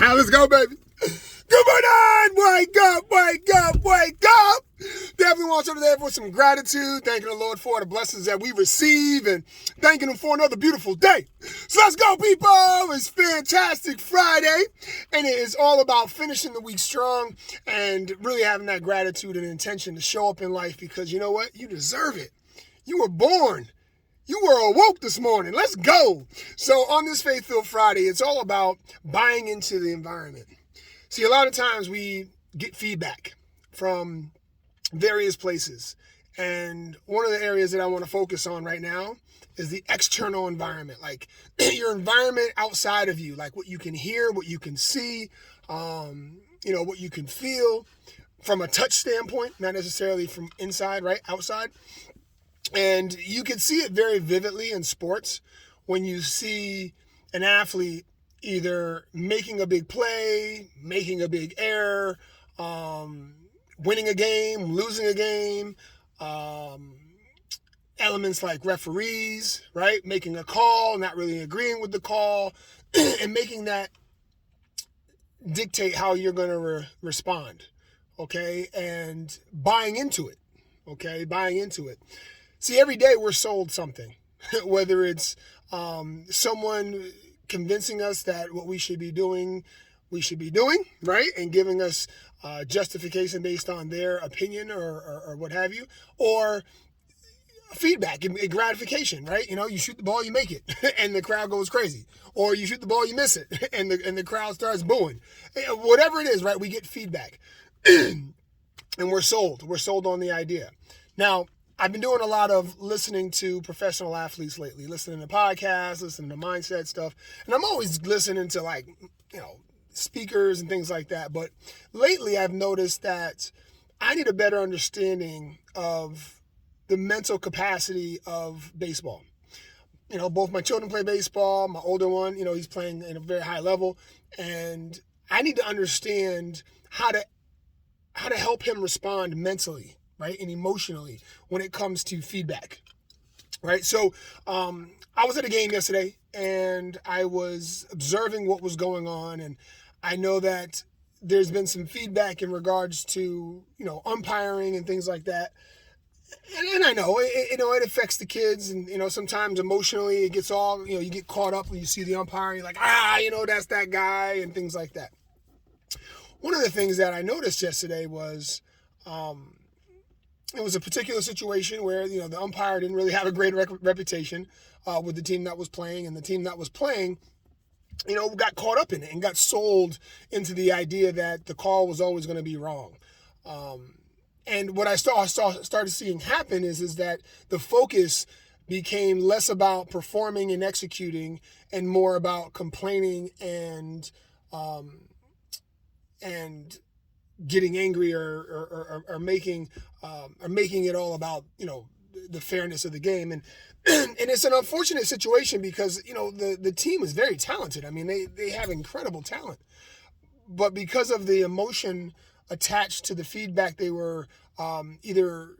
Let's go, baby. Good morning! Wake up, wake up, wake up! Definitely want you today for some gratitude, thanking the Lord for the blessings that we receive and thanking Him for another beautiful day. So let's go, people! It's Fantastic Friday, and it is all about finishing the week strong and really having that gratitude and intention to show up in life because you know what? You deserve it. You were born. You were awoke this morning. Let's go. So on this Faith-Filled Friday, it's all about buying into the environment. See, a lot of times we get feedback from various places. And one of the areas that I want to focus on right now is the external environment, like your environment outside of you, like what you can hear, what you can see, what you can feel from a touch standpoint, not necessarily from inside, right? Outside. And you can see it very vividly in sports when you see an athlete either making a big play, making a big error, winning a game, losing a game, elements like referees, right? Making a call, not really agreeing with the call, and making that dictate how you're going to respond, okay? And buying into it, okay? Buying into it. See, every day we're sold something, whether it's someone convincing us that what we should be doing, right? And giving us justification based on their opinion or what have you, or feedback and gratification, right? You know, you shoot the ball, you make it, and the crowd goes crazy. Or you shoot the ball, you miss it, and the crowd starts booing. Whatever it is, right? We get feedback. And we're sold. We're sold on the idea. Now, I've been doing a lot of listening to professional athletes lately, listening to podcasts, listening to mindset stuff. And I'm always listening to speakers and things like that. But lately I've noticed that I need a better understanding of the mental capacity of baseball. You know, both my children play baseball. My older one, he's playing at a very high level. And I need to understand how to help him respond mentally, right, and emotionally when it comes to feedback, right? So I was at a game yesterday, and I was observing what was going on, and I know that there's been some feedback in regards to, umpiring and things like that. And I know, it affects the kids, and, sometimes emotionally it gets all, you get caught up when you see the umpire, you're like, that's that guy, and things like that. One of the things that I noticed yesterday was, it was a particular situation where, the umpire didn't really have a great reputation with the team that was playing, and the team that was playing, got caught up in it and got sold into the idea that the call was always going to be wrong. And what I started seeing happen is that the focus became less about performing and executing and more about complaining and getting angry or making it all about the fairness of the game, and it's an unfortunate situation because the team is very talented. I mean, they have incredible talent, but because of the emotion attached to the feedback, they were either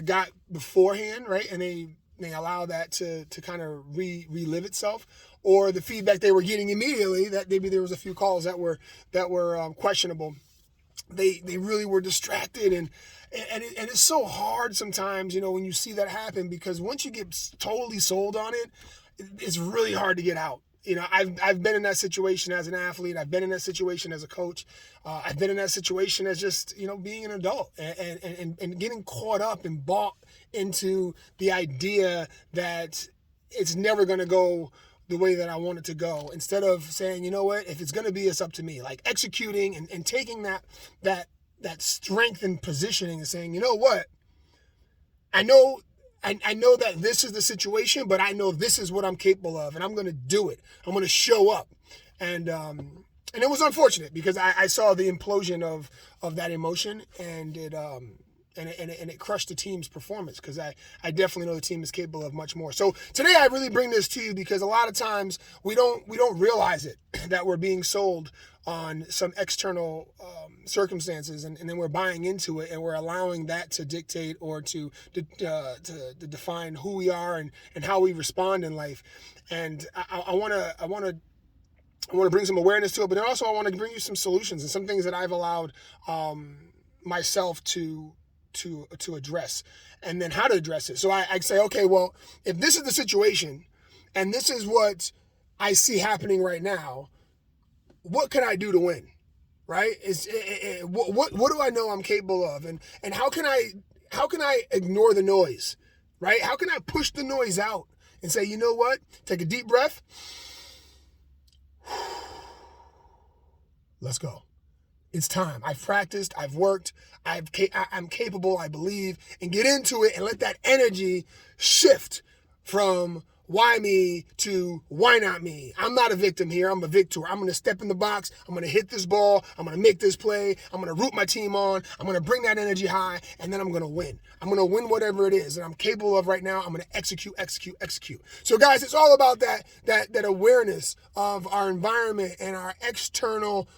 got beforehand, right, and they allow that to kind of relive itself, or the feedback they were getting immediately that maybe there was a few calls that were questionable. They really were distracted, and it's so hard sometimes, when you see that happen, because once you get totally sold on it, it's really hard to get out. I've been in that situation as an athlete. I've been in that situation as a coach. I've been in that situation as just, being an adult and getting caught up and bought into the idea that it's never going to go the way that I want it to go, instead of saying, you know what, if it's going to be, it's up to me, like executing and taking that strength and positioning and saying, you know what, I know that this is the situation, but I know this is what I'm capable of, and I'm going to do it. I'm going to show up. And it was unfortunate because I saw the implosion of that emotion, and it crushed the team's performance, because I definitely know the team is capable of much more. So today I really bring this to you because a lot of times we don't realize it, that we're being sold on some external circumstances, and then we're buying into it, and we're allowing that to dictate or to define who we are and how we respond in life. And I want to I want to bring some awareness to it, but then also I want to bring you some solutions and some things that I've allowed myself to address, and then how to address it. So I say, okay, well, if this is the situation, and this is what I see happening right now, what can I do to win? Right? What do I know I'm capable of, and how can I ignore the noise? Right? How can I push the noise out and say, you know what? Take a deep breath. Let's go. It's time. I've practiced. I've worked. I'm capable, I believe, and get into it and let that energy shift from why me to why not me. I'm not a victim here. I'm a victor. I'm going to step in the box. I'm going to hit this ball. I'm going to make this play. I'm going to root my team on. I'm going to bring that energy high, and then I'm going to win. I'm going to win whatever it is that I'm capable of right now. I'm going to execute. So, guys, it's all about that awareness of our environment and our external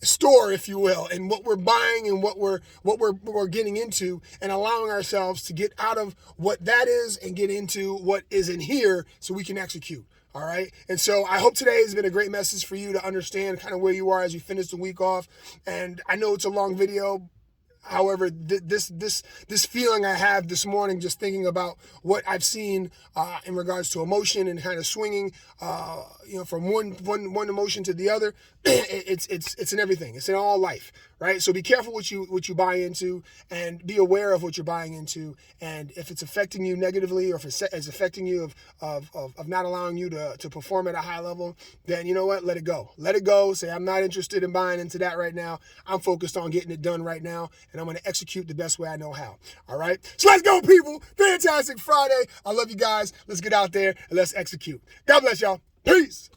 store, if you will, and what we're buying and what we're getting into, and allowing ourselves to get out of what that is and get into what is in here so we can execute. All right. And so I hope today has been a great message for you to understand kind of where you are as you finish the week off. And I know it's a long video. However, this feeling I have this morning, just thinking about what I've seen in regards to emotion and kind of swinging, from one emotion to the other, it's in everything. It's in all life, right? So be careful what you buy into, and be aware of what you're buying into. And if it's affecting you negatively, or if it's affecting you of not allowing you to perform at a high level, then you know what? Let it go. Let it go. Say, I'm not interested in buying into that right now. I'm focused on getting it done right now, and I'm going to execute the best way I know how. All right? So let's go, people. Fantastic Friday. I love you guys. Let's get out there and let's execute. God bless y'all. Peace.